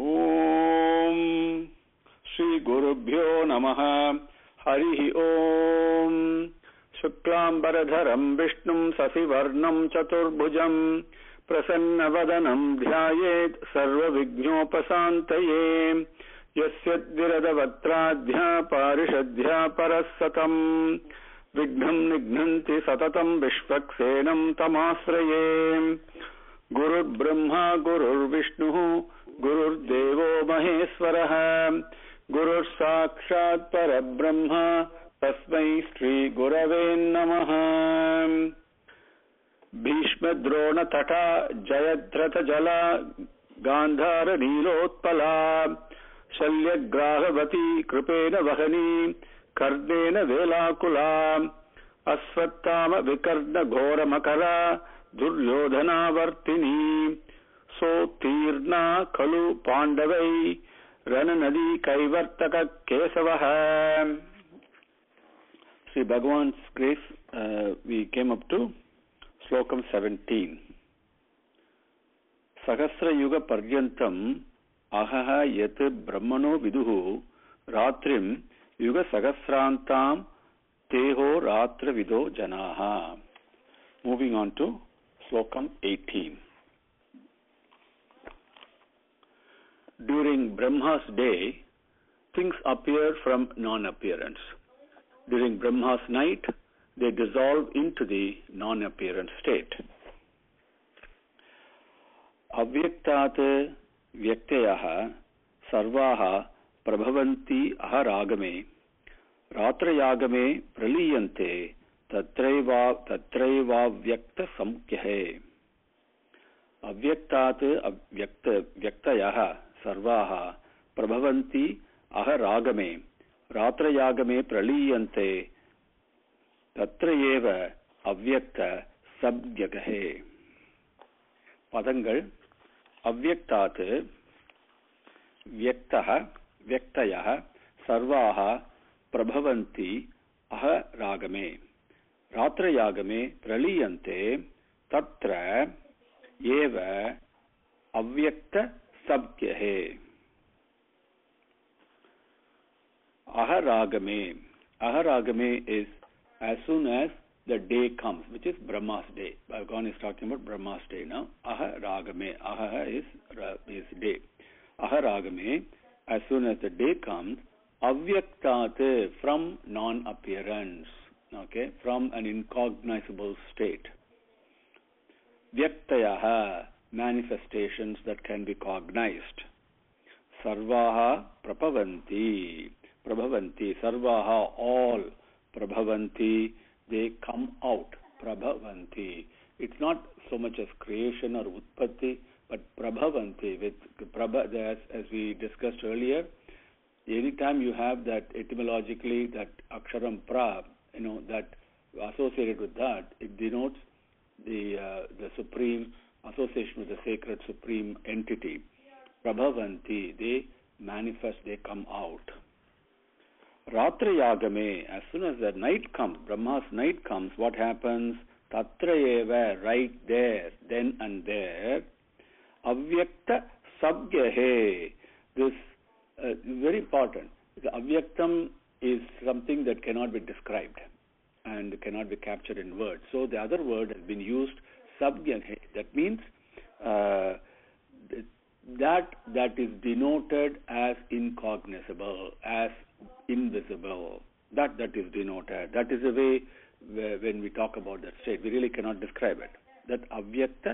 ఓం శ్రీ గురుభ్యో నమః. హరి ఓం. శుక్లాంబరధరం విష్ణుం శశివర్ణం చతుర్భుజం ప్రసన్నవదనం ధ్యాయేత్ సర్వవిఘ్నోపశాంతయే. యస్యద్విరదవక్త్రాధ్యా పారిషద్ధ్యా పరస్సతం విఘ్నం నిఘ్నంతి సతతం విశ్వక్సేనం తమాశ్రయే. గురుర్బ్రహ్మా గురుర్విష్ణుః గురుర్దేవో మహేశ్వరః గురుర్ సాక్షాత్ పరబ్రహ్మ తస్మై శ్రీ గురవే నమః. భీష్మద్రోణ తటా జయద్రథ జల గాంధార నీలోత్పలా శల్యగ్రాహవతి కృపేణ వహనీ కర్ణేన వేలాకులా అశ్వత్థామ వికర్ణ ఘోరమకర దుర్యోధనావర్తిని సోత్తీర్ణా ఖలు పాండవై రణనదీ కైవర్తక కేశవః. Sri Bhagavan's grace, we came up to Slokam 17. Sahasra Yuga Paryantam Ahaha Yat Brahmano Viduhu Ratrim Yuga Sahasrantam Teho Ratra Vido Janaha. Moving on to Slokam 18. During Brahma's day, things appear from non-appearance. During Brahma's night, they dissolve into the non-appearance state. Avyaktat vyaktayaha sarvaha prabhavanti aharagame ratrayagame praliyante tatraiva vyakta samkhyahe. Avyaktat vyaktayaha sarvaha prabhavanti aharagame ratrayagame praliyante tatrayeva avyakta sabgyagahe. Padangal avyaktat vyaktaha vyaktayaha sarvaha prabhavanti aharagame ratrayagame praliyante tatra eva avyakta sabgyahe. Aharagame is as soon as the day comes, which is Brahma's day. Bhagavan is talking about Brahma's day now. Aharagame. Ahaha is day. Aharagame, as soon as the day comes, avyaktat, from non-appearance, okay, from an incognizable state. Vyaktayaha, manifestations that can be cognized. Sarvaha prabhavanti. Sarvaha, all. Prabhavanti, they come out. Prabhavanti. It's not so much as creation or utpatti, but prabhavanti. With as we discussed earlier, anytime you have that etymologically, that aksharam pra, that associated with that, it denotes the supreme association with the sacred supreme entity. Prabhavanti, they manifest, they come out. Ratrayagame, as soon as the night comes, Brahma's night comes, what happens? Tatrayeva, right there, then and there. Avyakta sabgyahe. This is very important. The avyaktam is something that cannot be described and cannot be captured in words. So the other word has been used, sabgyahe. That means that is denoted as incognizable, as invisible. That is denoted. That is the way when we talk about that state, we really cannot describe it. That avyakta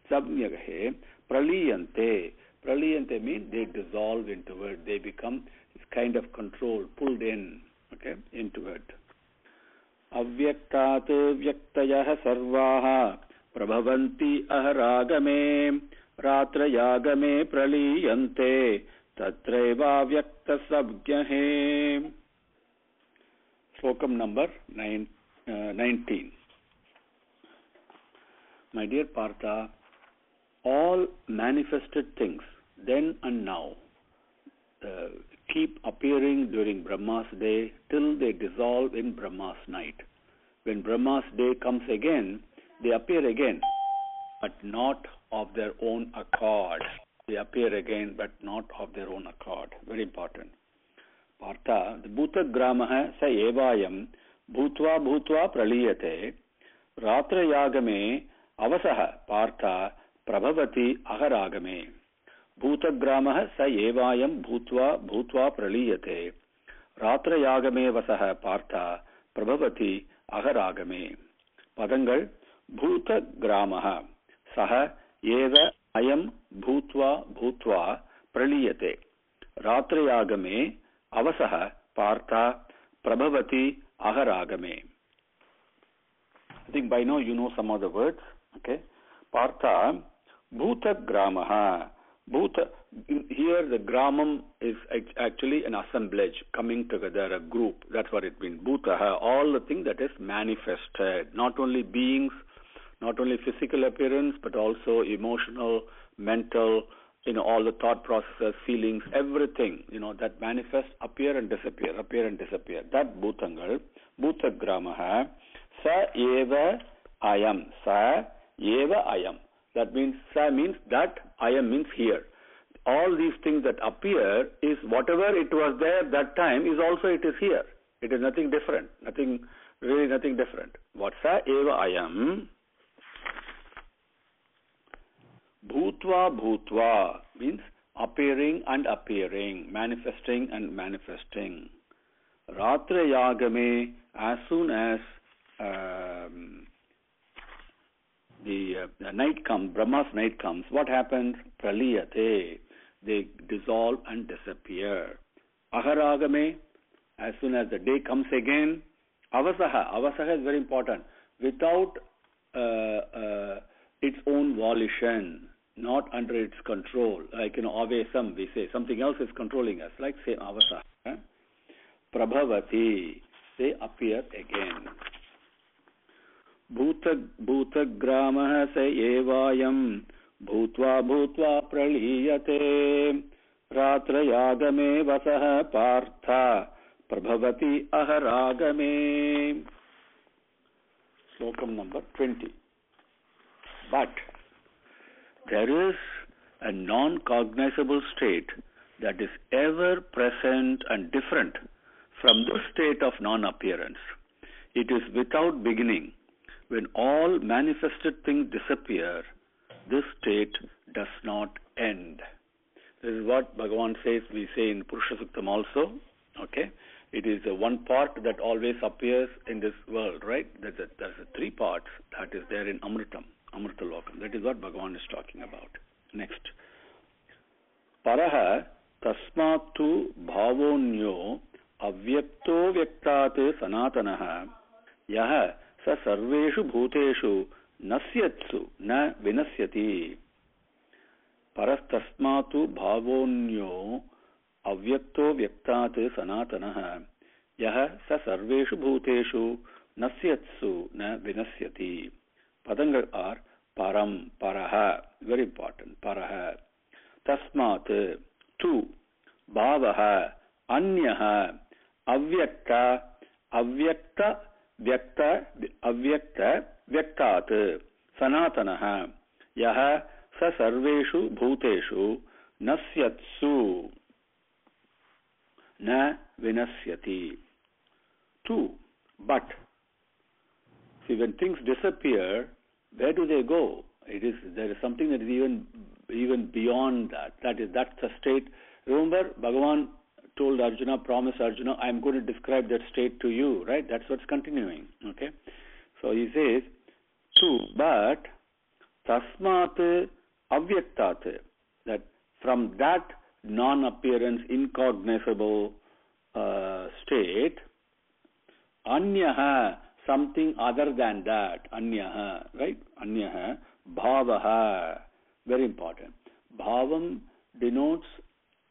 sabgyagahe praliyante. Praliyante means they dissolve into it. They become this kind of control, pulled in, okay, into it. Avyaktat vyaktayah sarvaha prabhavanti aharagame ratrayagame praliyante tatraiva vyakta sabgyahe. Slokam number 19. My dear Partha, all manifested things, then and now, keep appearing during Brahma's day till they dissolve in Brahma's night. When Brahma's day comes again, they appear again, but not of their own accord. They appear again, but not of their own accord. Very important. Partha, the Bhutagramah sa evayam bhutva bhutva praliyate ratrayagame avasaha partha prabhavati aharagame. Bhutagramah sa evayam bhutva bhutva praliyate ratrayagame vasaha partha prabhavati aharagame. Padangal Bhutagramah saha eva ayam bhutva bhutva praliyate ratrayagame avasaha partha prabhavati aharagame. I think by now you know some of the words. Okay. Partha Bhutagramah. Bhuta, here the gramam is actually an assemblage, coming together, a group. That's what it means. Bhutaha, all the thing that is manifested. Not only beings, not only physical appearance, but also emotional, mental, all the thought processes, feelings, everything, that manifests, appear and disappear, appear and disappear. That bhutangal, bhutagramaha, sa eva ayam, sa eva ayam. That means, sa means that, ayam means here. All these things that appear is whatever it was there that time is also it is here. It is nothing different, really nothing different. What sa eva ayam? Bhutva bhutva means appearing and appearing, manifesting and manifesting. Ratrayagame, as soon as the night comes, Brahma's night comes, what happens? Praliyate, they dissolve and disappear. Aharagame, as soon as the day comes again. Avasaha, avasaha is very important. Without its own volition, not under its control. Like, avesam, we say, something else is controlling us. Like, say, avasaha. Prabhavati, they appear again. Bhutagramah sa evayam bhutva bhutva praliyate ratrayagame vasaha partha prabhavati aharagame. Slokam number 20. But there is a non-cognizable state that is ever present and different from the state of non-appearance. It is without beginning. When all manifested things disappear, this state does not end. This is what Bhagavan says, we say in Purusha Suktam also. Okay? It is the one part that always appears in this world, right? There's three parts that is there in Amritam, Amrita Lokam. That is what Bhagavan is talking about. Next. Paraha tasmatu bhavonyo avyakto vyaktate sanatanaha yaha sa sarveshu bhuteshu nasyatsu na vinasyati. Parastasmatu bhavonyo avyakto vyaktate sanatanaha yaha sa sarveshu bhuteshu nasyatsu na vinasyati. Padangal are param, paraha, very important, paraha. Tasmat, tu, bhavaha, anyaha, avyakta, avyakta, vyakta, avyakta, vyaktat, sanatanaha, yaha sa sarveshu bhuteshu nasyatsu na vinasyati. Two, but. See, when things disappear, where do they go? There is something that is even beyond that. That's the state. Remember, Bhagavan told Arjuna, promised Arjuna, I am going to describe that state to you, right? That's what's continuing. Okay? So he says, two, but tasmat avyaktat, that from that non-appearance, incognizable state, anyaha, something other than that, anyaha, right? Anyaha, bhavaha, very important. Bhavam denotes,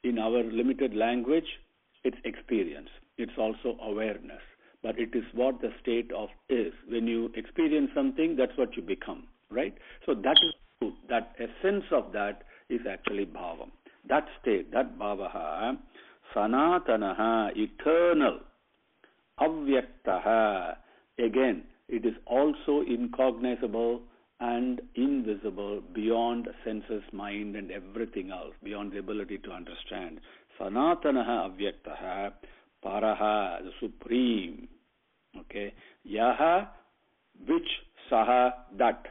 in our limited language, its experience. It's also awareness. But it is what the state of is. When you experience something, that's what you become, right? So that is true. That essence of that is actually bhavam. That state, that bhavaha, sanatanaha, eternal, avyaktaha, again, it is also incognizable and invisible beyond senses, mind, and everything else, beyond the ability to understand. Sanatanaha avyaktaha paraha, the supreme. Okay. Yaha, which, saha, that.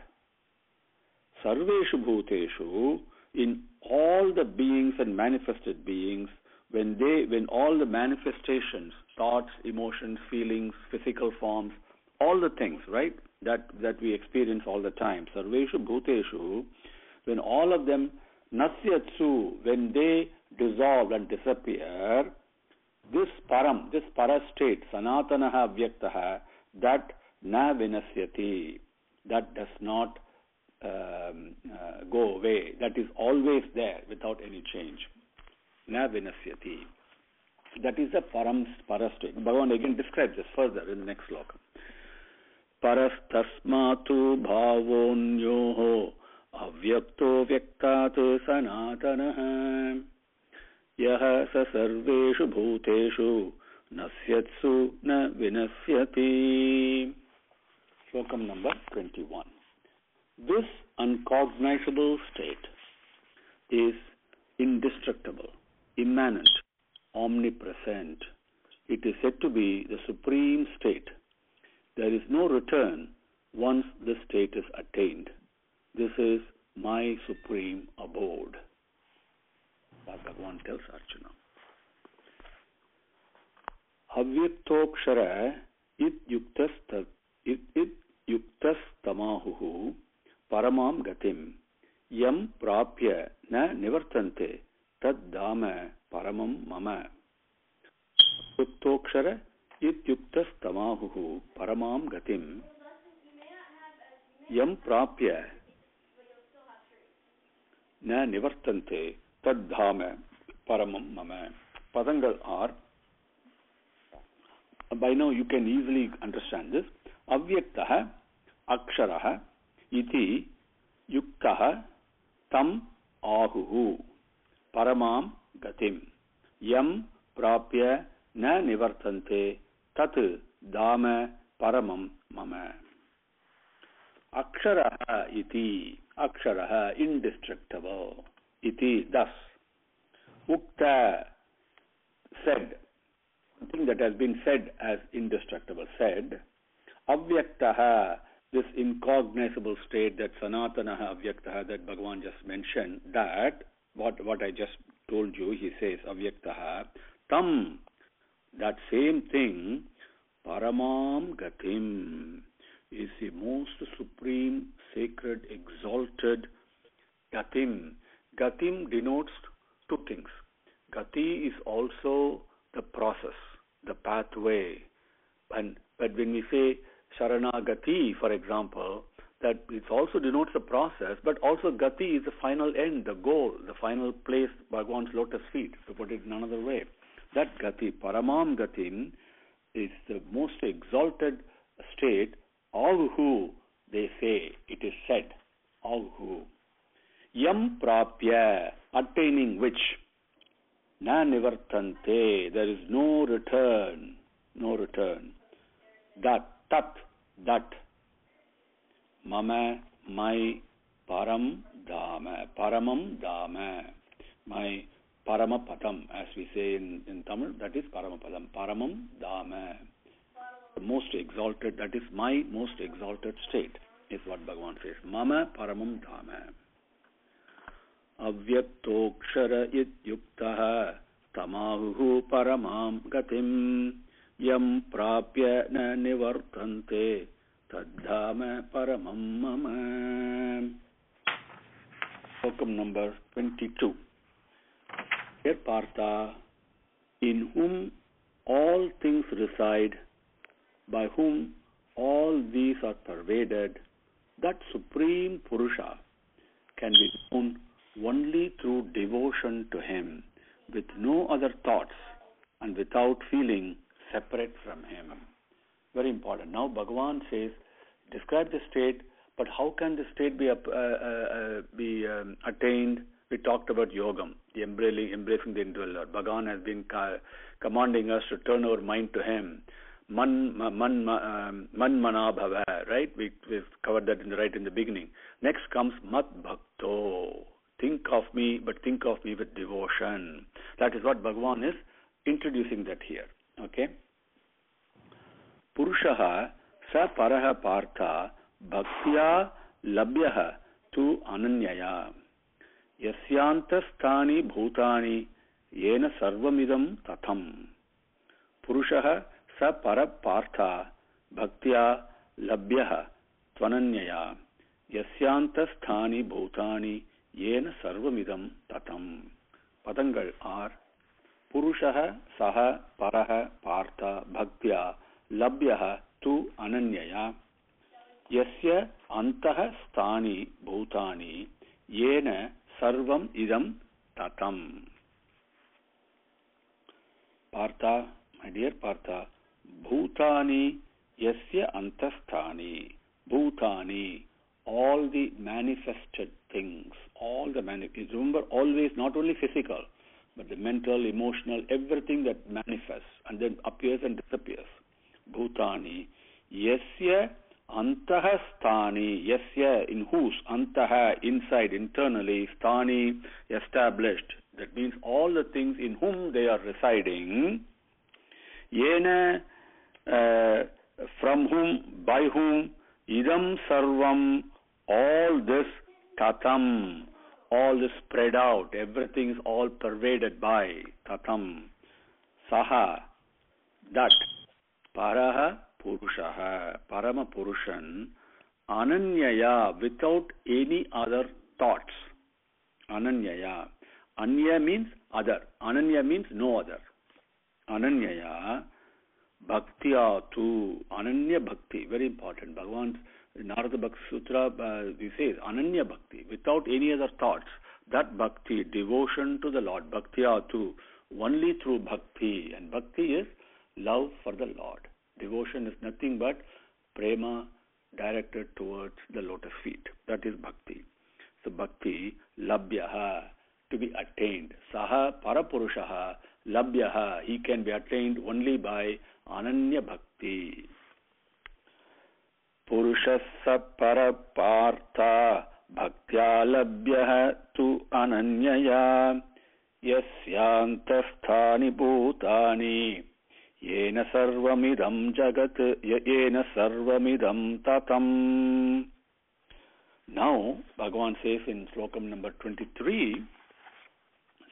Sarveshu bhuteshu, in all the beings and manifested beings, when all the manifestations, thoughts, emotions, feelings, physical forms, all the things, right, that we experience all the time, sarveshu bhuteshu, when all of them nasyatsu, when they dissolve and disappear, this param, this para state, sanatanaha avyaktaha, that na vinasyati, that does not go away, that is always there without any change. Na vinasyati. That is the param, para state. Bhagavan again describes this further in the next sloka. Parastasmatu bhavonyoho avyakto vyaktat sanatanaha yaha sa sarveshu bhuteshu nasyatsu na vinasyati. Slokam number 21. This uncognizable state is indestructible, immanent, omnipresent. It is said to be the supreme state. There is no return once this state is attained. This is my supreme abode. Bhagavan tells Arjuna. Avyaktokshara it tamahuhu paramam gatim yam prapya na nivartante tad dama paramam mama. Avyaktokshara ityuktastamahuhu paramam gatim yam prapya na nivartante tad dhama paramam mama. Padangal are, by now you can easily understand this. Avyaktaha aksharaha iti yuktaha tam ahuhu paramam gatim yam prapya na nivartante tat dama paramam mama. Aksharaha iti, aksharaha, indestructible, iti, thus, ukta, said, something that has been said as indestructible, said, avyaktaha, this incognizable state, that sanatanaha avyaktaha, that Bhagavan just mentioned, that, what I just told you, he says, avyaktaha, tam, that same thing, paramam gatim, is the most supreme, sacred, exalted gatim. Gatim denotes two things. Gati is also the process, the pathway. But when we say Sharanagati, for example, that it also denotes the process, but also Gati is the final end, the goal, the final place, Bhagavan's lotus feet, to put it in another way. That Gati, Paramam Gatim, is the most exalted state. Avuhu, they say, it is said, avuhu. Yam prapya, attaining which, na nivartante, there is no return, no return. That, that, mama, my param paramam dama, my paramapadam, as we say in Tamil, that is paramapadam, paramam dama. The most exalted, that is my most exalted state, is what Bhagavan says. Mama paramam dama. Avyaktokshara ityuktaha tamahuhu paramam gatim yam prapya na nivartante taddhama paramam mama. Slokam number 22. Dear Partha, in whom all things reside, by whom all these are pervaded, that Supreme Purusha can be known only through devotion to Him, with no other thoughts and without feeling separate from Him. Very important. Now Bhagavan says, describe the state, but how can the state be attained? We talked about yogam, the embracing the indweller. Bhagavan has been commanding us to turn our mind to Him. manmanabhava, right? We've covered that right in the beginning. Next comes mat bhakto. Think of me, but think of me with devotion. That is what Bhagavan is introducing that here. Okay? Purushaha sa paraha partha bhaktya labhyaha tu ananyaya. Yasyantastani bhutani yena sarvamidam tatham. Purushaha sa parapartha bhaktya labhyaha tvananyaya. Yasyantastani bhutani yena sarvamidam tatham. Padangal are Purushaha saha paraha partha bhaktya labhyaha tu ananyaya. Yasya antaha sthani bhutani yena sarvam idam tatam. Partha, my dear Partha, bhutani yasya antasthani. Bhutani, all the manifested things, remember, always not only physical, but the mental, emotional, everything that manifests and then appears and disappears. Bhutani yasya antaha sthani. Yasya, in whose, antaha, inside, internally, sthani, established. That means all the things in whom they are residing. Yena, from whom, by whom, idam sarvam, all this, tatam, all this spread out, everything is all pervaded by, tatam, saha, that, paraha purushaha, parama purushan, ananyaya, without any other thoughts. Ananyaya. Anya means other. Ananya means no other. Ananyaya, bhaktya tu, ananya bhakti, very important. Bhagavan's Narada Bhakti Sutra, he says, ananya bhakti, without any other thoughts. That bhakti, devotion to the Lord, bhaktya tu, only through bhakti. And bhakti is love for the Lord. Devotion is nothing but prema directed towards the lotus feet. That is bhakti. So bhakti, labhyaha, to be attained. Saha parapurushaha, labhyaha, he can be attained only by ananya bhakti. Purushassa parapartha bhaktya labhyaha tu ananyaya. Yasyantasthani bhutani yena sarvamidam jagat yena sarvamidam tatam. Now, Bhagavan says in slokam number 23,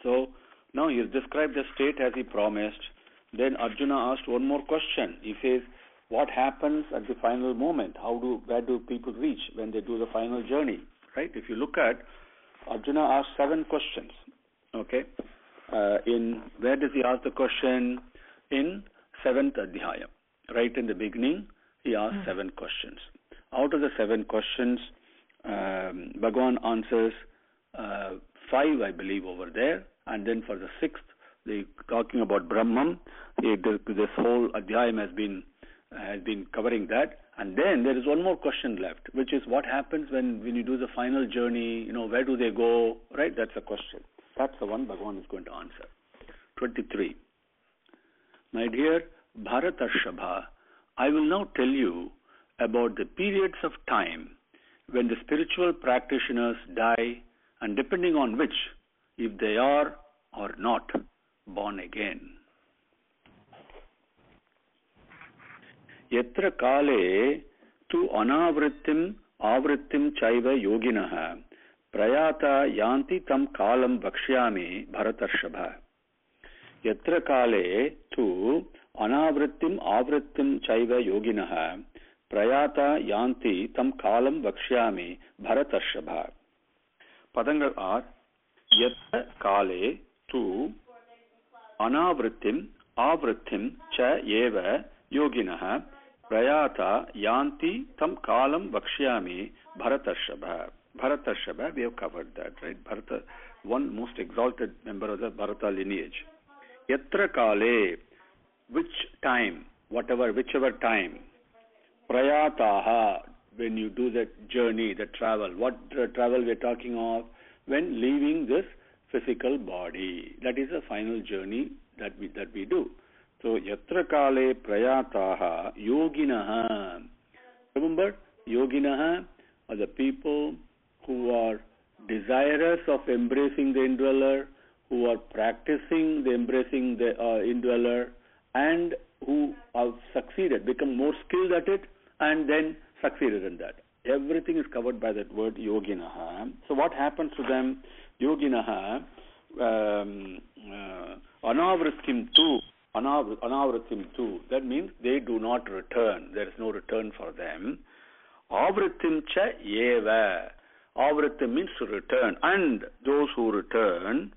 so now he has described the state as he promised. Then Arjuna asked one more question. He says, what happens at the final moment? Where do people reach when they do the final journey? Right? If you look at, Arjuna asked 7 questions. Okay? Where does he ask the question? In 7th Adhyaya. Right in the beginning, he asked 7 questions. Out of the 7 questions, Bhagavan answers 5, I believe, over there. And then for the 6th, they talking about Brahman. This whole Adhyayam has been covering that. And then there is one more question left, which is what happens when you do the final journey, where do they go, right? That's a question. That's the one Bhagavan is going to answer. 23. My dear Bharatarshava, I will now tell you about the periods of time when the spiritual practitioners die and depending on which, if they are or not born again. Yatra kale tu anavrittim avrittim chaiva yoginaha prayata yanti tam kalam vakshyami Bharatarshava. Yatra kale tu anavrittim avrittim chaiva yoginaha prayata yanti tam kalam vakshyami Bharatarshava. Padangal are yatra kale tu anavrittim avrittim cha eva yoginaha prayata yanti tam kalam vakshyami Bharatarshava. Bharatarshava, we have covered that, right? Bharata, one most exalted member of the Bharata lineage. Yatra kale, which time, whichever time. Prayataha, when you do the journey, the travel. What travel we are talking of? When leaving this physical body. That is the final journey that we do. So, yatra kale prayataha yoginaha. Remember, yoginaha are the people who are desirous of embracing the indweller, who are practicing the embracing the indweller, and who have succeeded, become more skilled at it, and then succeeded in that. Everything is covered by that word yoginaha. So what happens to them? Yoginaha anavrittim tu. Anavrittim tu. That means they do not return. There is no return for them. Avrittim cha eva. Avrittim means to return. And those who return,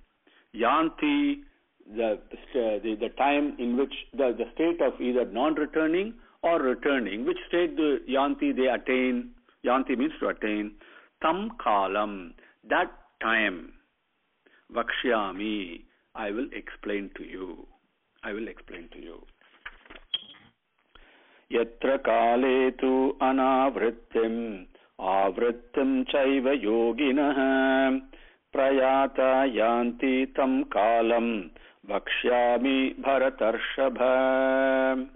yanti, the time in which the state of either non-returning or returning, which state the yanti they attain. Yanti means to attain. Tam kalam, that time. Vakshyami, I will explain to you. I will explain to you. Yatra kale tu anavrittim, avrittim chaiva yoginah, prayata yanti tam kalam, vakshyami bharatarshabha.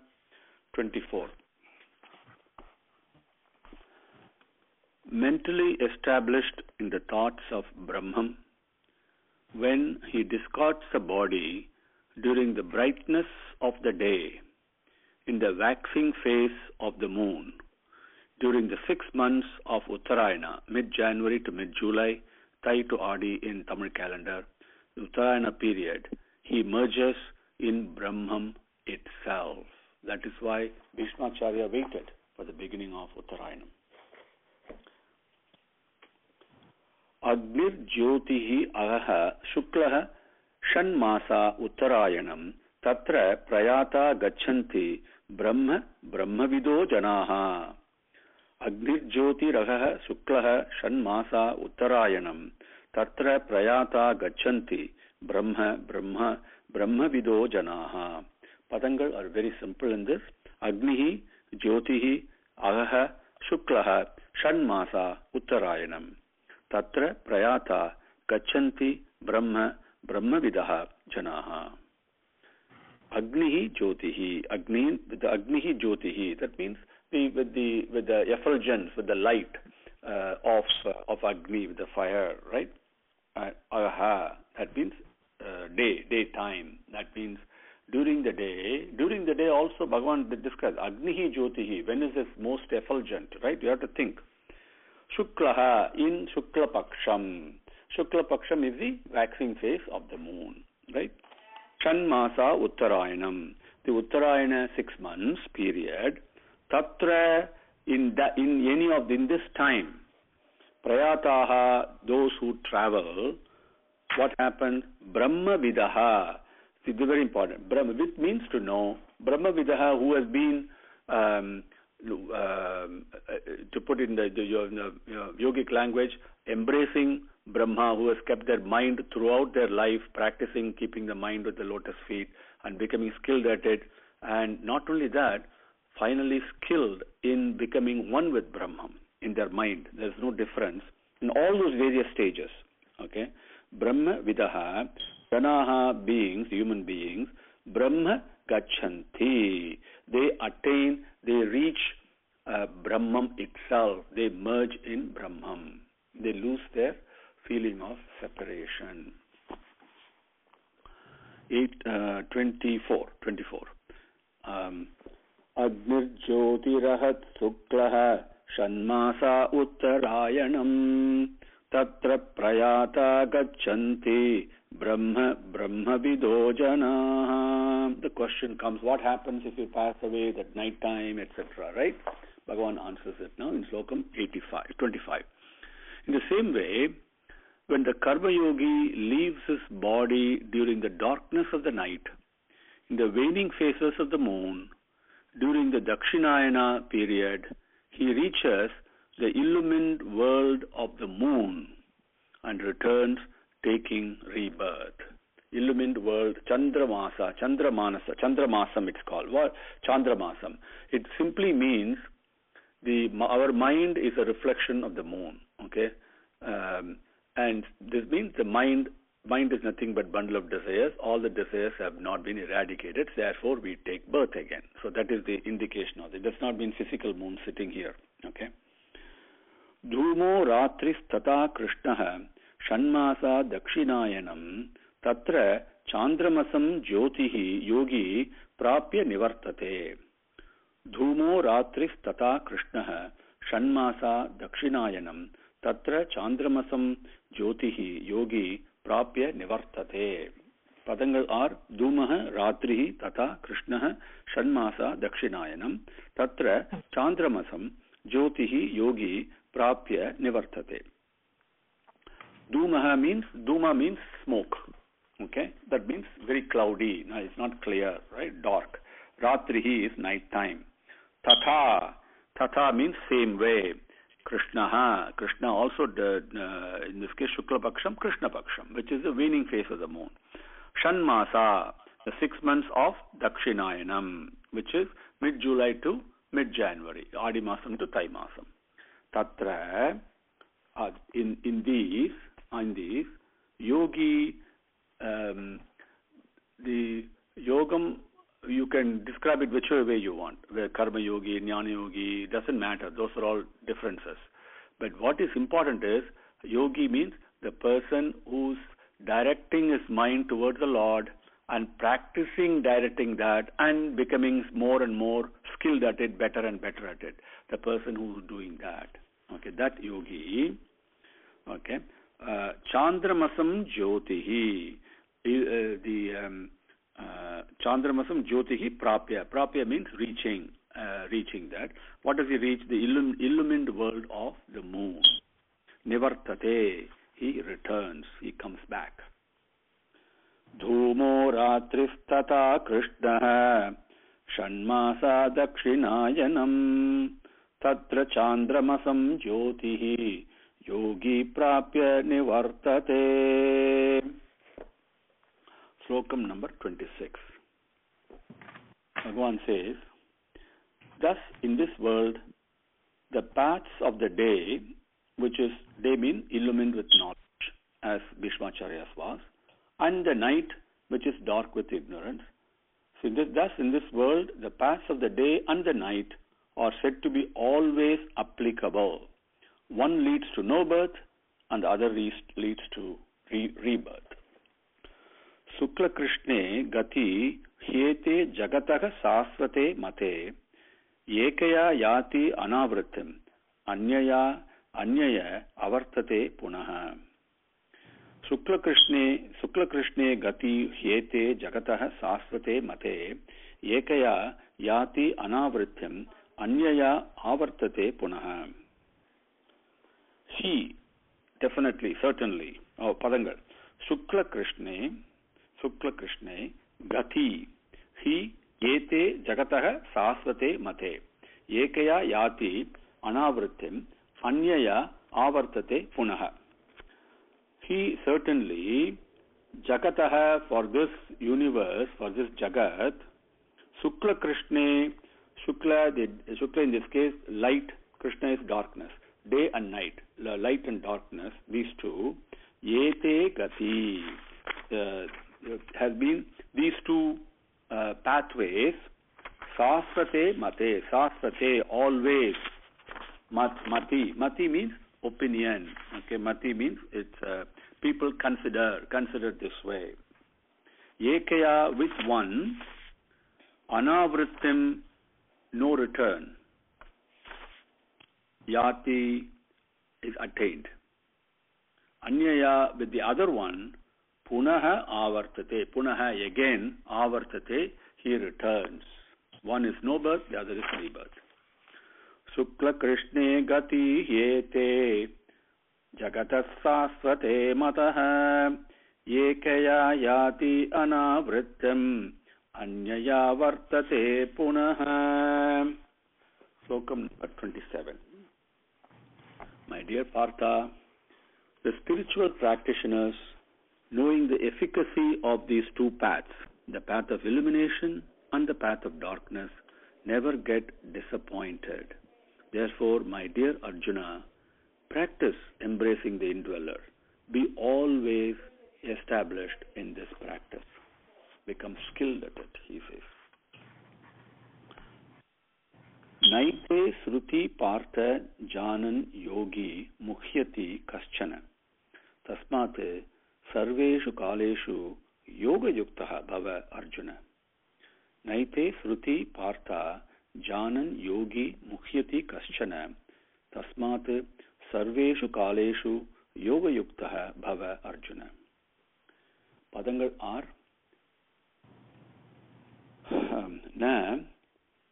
24. Mentally established in the thoughts of Brahman, when he discards the body during the brightness of the day, in the waxing phase of the moon, during the 6 months of Uttarayana, mid-January to mid-July, Thai to Adi in Tamil calendar, the Uttarayana period, he merges in Brahman itself. That is why Bhishmacharya waited for the beginning of Uttarayana. Agnir Jyotihi Agaha Shuklaha Shanmasa Uttarayanam Tatra Prayata Gachanti Brahma Brahmavido Janaha. Agnir Jyoti Ragaha Shuklaha Shanmasa Uttarayanam Tatra Prayata Gachanti Brahma Brahmavido Janaha. Padangal are very simple in this. Agnihi Jyotihi Agaha Shuklaha Shanmasa Uttarayanam Tatra prayata gachanti brahmavidaha janaha. Agnihi jyotihi. Agni with the agnihi jyotihi. That means with the effulgence, with the light of Agni, with the fire, right? Aha. That means daytime. That means during the day. During the day also Bhagavan describes Agnihi jyotihi. When is this most effulgent, right? You have to think. Shuklaha in Shukla Paksham. Shukla Paksham is the waxing phase of the moon, right? Shanmasa Uttarayanam. The Uttarayana 6 months period. Tatra in this time. Prayataha, those who travel. What happens? Brahma Vidaha. See, this is very important. Brahma Vid means to know. Brahma Vidaha, who has been to put it in the yogic language, embracing Brahma, who has kept their mind throughout their life, practicing keeping the mind with the lotus feet and becoming skilled at it, and not only that, finally skilled in becoming one with Brahman in their mind. There is no difference in all those various stages. Okay, Brahma Vidaha, Janaha beings, human beings, Brahma Gachanti. They attain, they reach Brahman itself. They merge in Brahman. They lose their feeling of separation. 24. Agnir Jyotirahat Suklaha Shanmasa Uttarayanam Tatra Prayata Gachanti Brahmavido Janaha. The question comes, what happens if you pass away at night time, etc., right? Bhagavan answers it now in Slokam 25. In the same way, when the Karma Yogi leaves his body during the darkness of the night, in the waning phases of the moon, during the Dakshinayana period, he reaches the illumined world of the moon and returns taking rebirth. Illumined world, Chandramasam it's called. What? Chandramasam. It simply means our mind is a reflection of the moon. Okay, and this means the mind mind is nothing but bundle of desires. All the desires have not been eradicated. Therefore, we take birth again. So that is the indication of it. It does not mean physical moon sitting here. Okay. Dhumo ratris tata krishnaha shanmasa dakshinayanam tatra chandramasam jyotihi yogi prapya nivartate. Dhumo ratris tata krishnaha shanmasa dakshinayanam tatra chandramasam jyotihi yogi prapya nivartate. Padangal are Dhumaha Ratrihi Tata Krishnaha Shanmasa Dakshinayanam Tatra Chandramasam Jyotihi Yogi Prapya Nivartate. Dhuma means smoke. Okay, that means very cloudy. Now it's not clear, right? Dark. Ratrihi is night time. Tata means same way. Krishna also in this case Shukla Paksham, Krishna Paksham, which is the waning phase of the moon. Shanmasa, the 6 months of Dakshinayanam, which is mid-July to mid-January, Adi Masam to Thai Masam. Tatra, in these, yogi, the yogam, you can describe it whichever way you want. Where karma yogi, jnana yogi, doesn't matter. Those are all differences. But what is important is, yogi means the person who's directing his mind towards the Lord and practicing directing that and becoming more and more skilled at it, better and better at it. The person who's doing that. Okay, that yogi. Okay. Chandramasam Jyotihi. Chandramasam Jyotihi Prapya. Prapya means reaching that. What does he reach? The illumined world of the moon. Nivartate. He returns. He comes back. Dhumo ratris tata krishnaha shanmasa dakshinayanam tatra chandramasam jyotihi yogi prapya nivartate. Slokam number 26. Bhagavan says, thus in this world the paths of the day, which is day mean illumined with knowledge, as Bhishmacharya's was, and the night, which is dark with ignorance. So thus in this world, the paths of the day and the night are said to be always applicable. One leads to no birth, and the other leads to rebirth. Sukla Krishne gati hyete jagataha sasvate mate ekaya yati anavritim anyaya avartate punaha. Sukla Krishne gati hyete jagataha sasvate mate ekaya yati anavritim anyaya avartate punaha. He, definitely, certainly, Padangal. Sukla Krishne gati, he yete jagataha sasvate mate ekaya yati anavritim anyaya avartate punaha. He certainly, jagataha, for this universe, for this jagat, Sukla Krishna, Shukla in this case, light, Krishna is darkness, day and night, light and darkness, these two, yete gati, has been these two pathways, sasvate mate, sasvate, always, mati means opinion. Okay, mati means it's people consider this way. Ekaya, with one, anavrittim, no return. Yati is attained. Anyaya, with the other one, punaha avartate. Punaha again, avartate, he returns. One is no birth, the other is rebirth. Sukla Krishne gati yete jagatas sasvate mataha ekaya yati anavrittam anyaya vartate punaha. Slokam number 27. My dear Partha, the spiritual practitioners, knowing the efficacy of these two paths, the path of illumination and the path of darkness, never get disappointed. Therefore, my dear Arjuna, practice embracing the indweller. Be always established in this practice, become skilled at it, he says. Naite sruti partha janan yogi mukhyati kaschana tasmat sarveshu kaleshu yoga yuktaha bhava Arjuna. Naite sruti partha janan yogi mukhyati kaschana tasmat sarveshu kaleshu yoga yuktaha bhava Arjuna. Padangal are na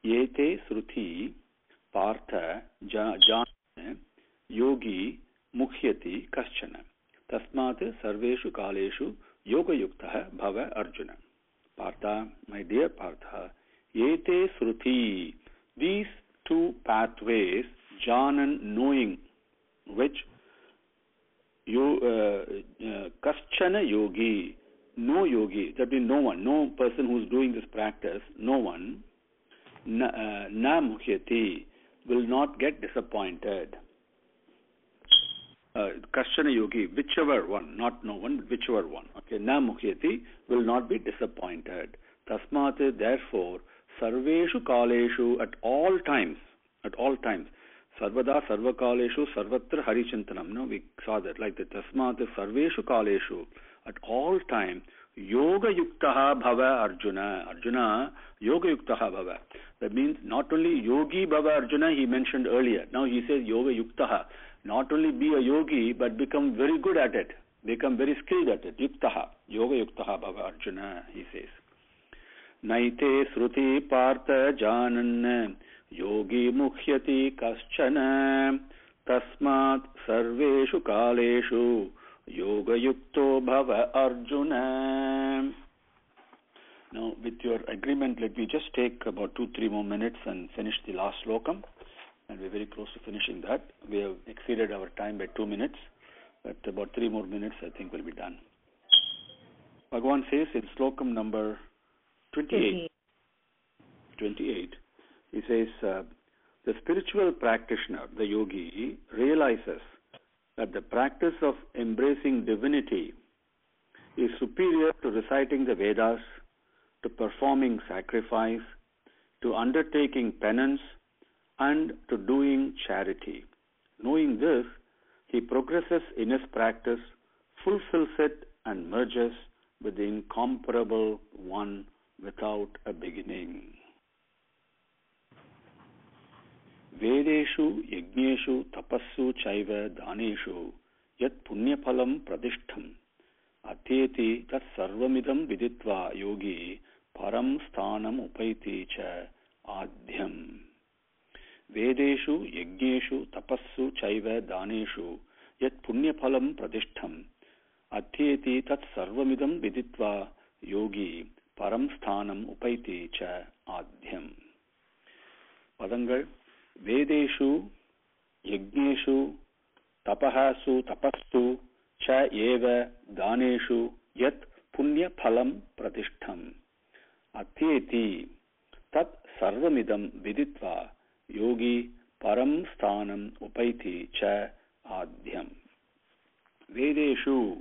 yete sruti partha jana yogi mukhyati kaschana tasmat sarveshu kaleshu yoga yuktaha bhava Arjuna. Partha, my dear Partha, yete sruti, these two pathways, janan, knowing, which you kaschana yogi, no yogi, that means no one, no person who is doing this practice, no one, na mukhyati, will not get disappointed. Kaschana yogi, whichever one, not no one, whichever one. Okay, na mukhyati, will not be disappointed. Tasmat, therefore, sarveshu kaleshu, at all times, sarvada sarvakaleshu sarvatra harichintanam. No, we saw that, like the tasmat sarveshu kaleshu, at all time, yoga yuktaha bhava Arjuna. Arjuna, yoga yuktaha bhava. That means not only yogi bhava Arjuna, he mentioned earlier. Now he says yoga yuktaha. Not only be a yogi, but become very good at it. Become very skilled at it. Yuktaha. Yoga yuktaha bhava Arjuna, he says. Naite sruti partha janan yogi mukhyati kaschana tasmat sarveshu kaleshu yoga yukto bhava Arjuna. Now, with your agreement, let me just take about 2-3 more minutes and finish the last slokam. And we're very close to finishing that. We have exceeded our time by 2 minutes, but about 3 more minutes, I think, will be done. Bhagavan says in slokam number 28, he says, the spiritual practitioner, the yogi, realizes that the practice of embracing divinity is superior to reciting the Vedas, to performing sacrifice, to undertaking penance, and to doing charity. Knowing this, he progresses in his practice, fulfills it, and merges with the incomparable one without a beginning. Vedeshu, yajneshu, tapassu, chaiva, daneshu, yat punyaphalam pradishtham, atyeti tat sarvamidam viditva yogi, param sthanam upaiti cha adhyam. Vedeshu, yajneshu, tapassu, chaiva, daneshu, yat punyaphalam pradishtham, atyeti tat sarvamidam viditva yogi, param sthanam upaiti cha adhyam. Padangal, Vedeshu, yajneshu, tapahasu, tapassu, cha eva, daneshu, yat punyaphalam pradishtham, atyeti tat sarvamidam viditva yogi param sthanam upaiti cha adhyam. Vedeshu,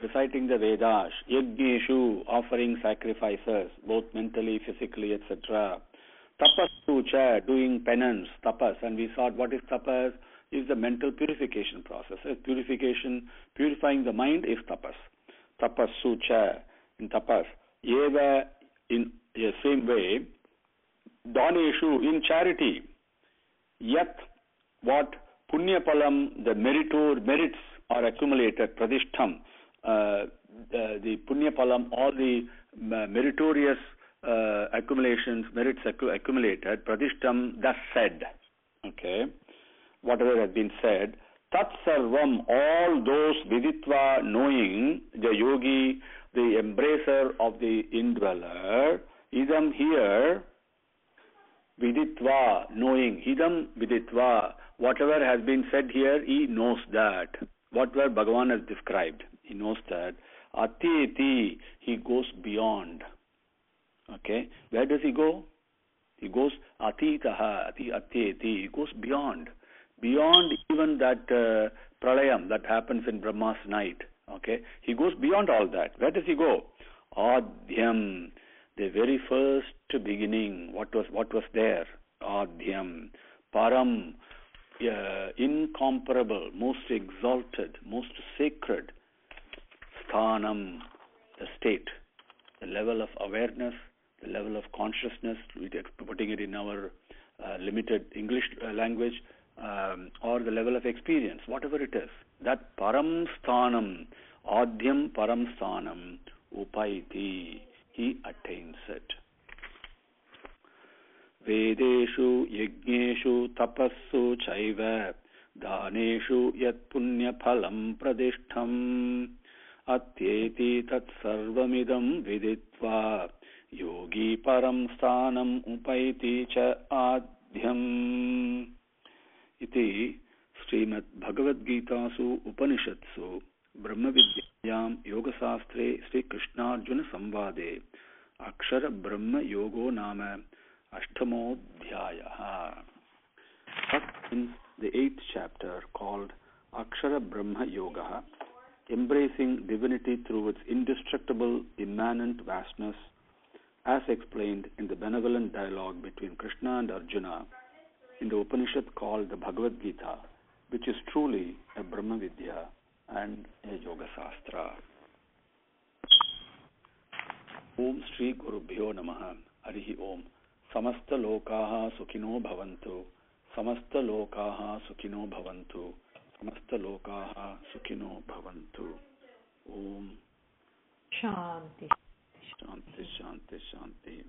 reciting the Vedas. Yajneshu, offering sacrifices, both mentally, physically, etc. Tapassu cha, doing penance, tapas. And we saw what is tapas? Is the mental purification process. Purifying the mind is tapas. Tapassu cha, in tapas. Eva, in the same way. Daneshu, in charity. Yat, what? Punyapalam, the merits are accumulated. Pradishtham, the punyapalam, all the meritorious accumulations, merits accumulated. Pradishtham, thus said. Okay. Whatever has been said. Tat sarvam, all those viditva, knowing, the yogi, the embracer of the indweller. Idam here, viditva, knowing. Idam viditva, whatever has been said here, he knows that. Whatever Bhagavan has described, he knows that. Atyeti, he goes beyond. Okay, where does he go? He goes atitaha, atyeti, he goes beyond. Beyond even that pralayam that happens in Brahma's night, Okay, he goes beyond all that. Where does he go? Adhyam, the very first beginning. What was there? Adhyam, Param, incomparable, most exalted, most sacred. Sthanam, the state, the level of awareness, the level of consciousness, putting it in our limited English language, or the level of experience, whatever it is. That param sthanam, adhyam param sthanam, upaiti, he attains it. Vedeshu yajneshu tapassu chaiva daneshu yat punya phalam pradishtham atyeti tat sarvamidam viditva yogi param sthanam upaiti cha adhyam. Iti Srimad Bhagavad Gitasu Upanishatsu Brahma Vidyayam Yogasastre Sri Krishnarjuna Samvade Akshara Brahma Yogo Nama Ashtamodhyaya. In the 8th chapter called Akshara Brahma Yoga, embracing divinity through its indestructible, immanent vastness, as explained in the benevolent dialogue between Krishna and Arjuna in the Upanishad called the Bhagavad Gita, which is truly a Brahma Vidya and a Yoga Sastra. Om Shri Guru Bhyo Namaha Harihi Om. Samasta Lokaha Sukhino Bhavantu. Samasta Lokaha Sukhino Bhavantu. Samasta Lokaha Sukhino Bhavantu. Om Shanti. Shanti Shanti Shanti.